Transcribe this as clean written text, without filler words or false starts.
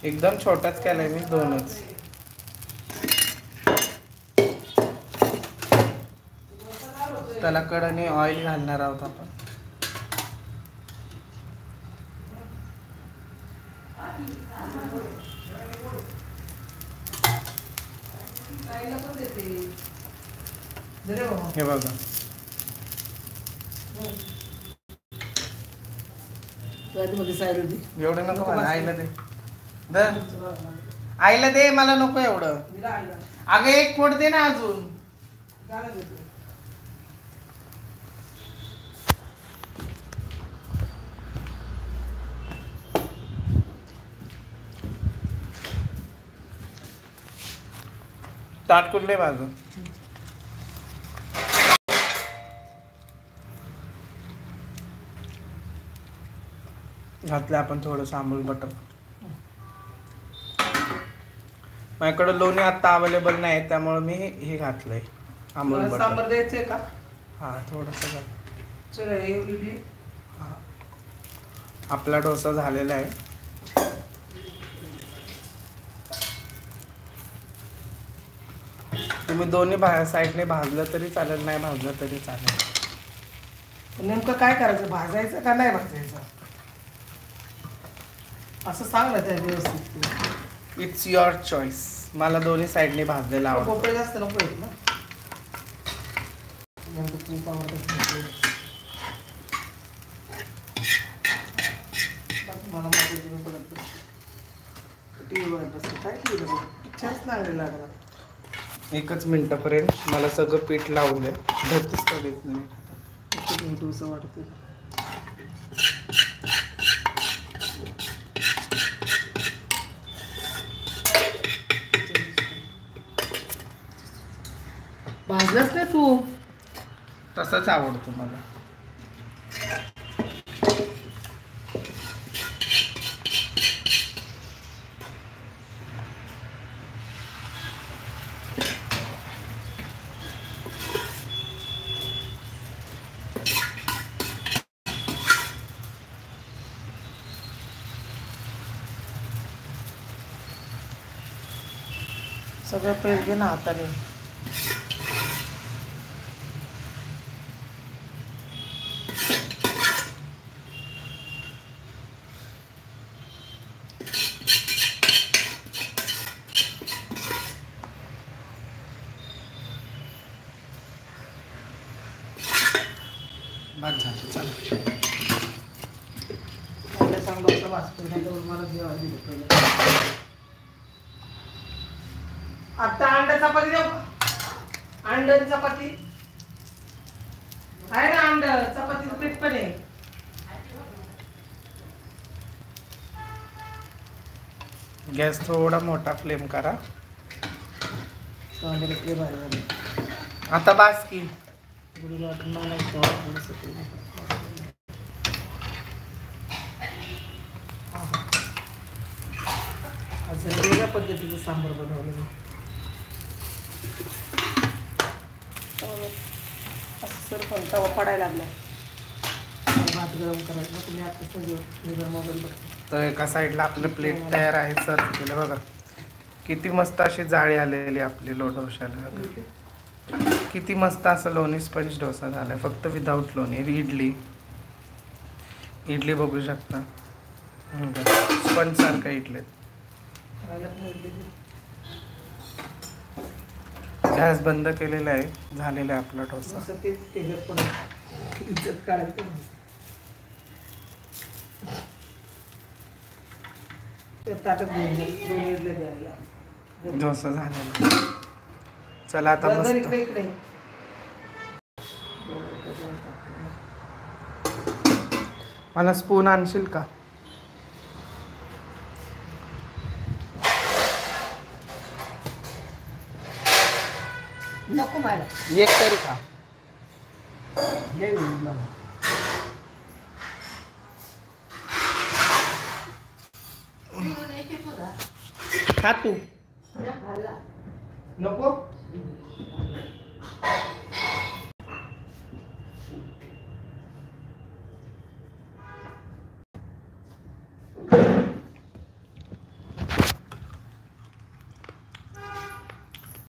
एकदम छोटाच केलाय मी, 2च. त्याला कडाने ऑइल घालणार आहोत आपण. हे बघा, एवढं नको मला, आईला दे. आईला दे, मला नको एवढं. अगं एक फोड दे ना अजून. ताट कुठले माझं घातलं आपण थोडंसं अमूल बटर. माझ्याकडे लोणी आता अवेलेबल नाही, त्यामुळे मी हे घातलंय अमूल बटर. सांबार द्यायचंय का? हा, थोडंसं घाल. आपला डोसा झालेला आहे. तुम्ही दोन्ही साईडने भाजलं तरी चालेल, नाही भाजलं तरी चालेल. नेमकं काय करायचं, भाजायचं का नाही भाजायचं असं सांग ना त्या व्यवस्थित. It's your choice. मला दोन्ही साईडने भाजलेलं आवडतं. पोपळे जास्त नको आहेत ना, तूप आवडत. मला पिक्चरच चांगले लागला. 1 मिनिटापर्यंत मला सगळं पीठ लावून द्या. धरतीच पडत नाही. डोसा वाटतं. भाजलंच नाही तू. तसंच आवडतं मला. सगळं पेट घे ना हाताने. बस झालं, चला. सांगतो मला जेवायला दिलं पहिलं. आता अंडा चपाती देऊ. अंड चपाती आहे ना, अंड चपातीचं पीठ पण आहे. गॅस थोडा मोठा फ्लेम करा. आता बास की. वेगळ्या पद्धतीचं सांबार बनवलं. सर पण तवा पडायला लागला. भात गरम करायचं. तुम्ही आता सगळं मोबाईल बघता. तर एका साईडला आपलं प्लेट तयार आहे. सर्व केलं बघा. किती मस्त अशी जाळी आलेली आपली डोशाला. किती मस्त असं लोणी स्पंज डोसा झालाय, फक्त विदाऊट लोणी. इडली बघू शकता, स्पंज सारखा इडली. गॅस बंद केलेला आहे. झालेला आहे आपला डोसा. डोसा झालेला. चला आता मस्त. मला स्पून आणशील का? नको मला. एक तरी का? खा तू. नको.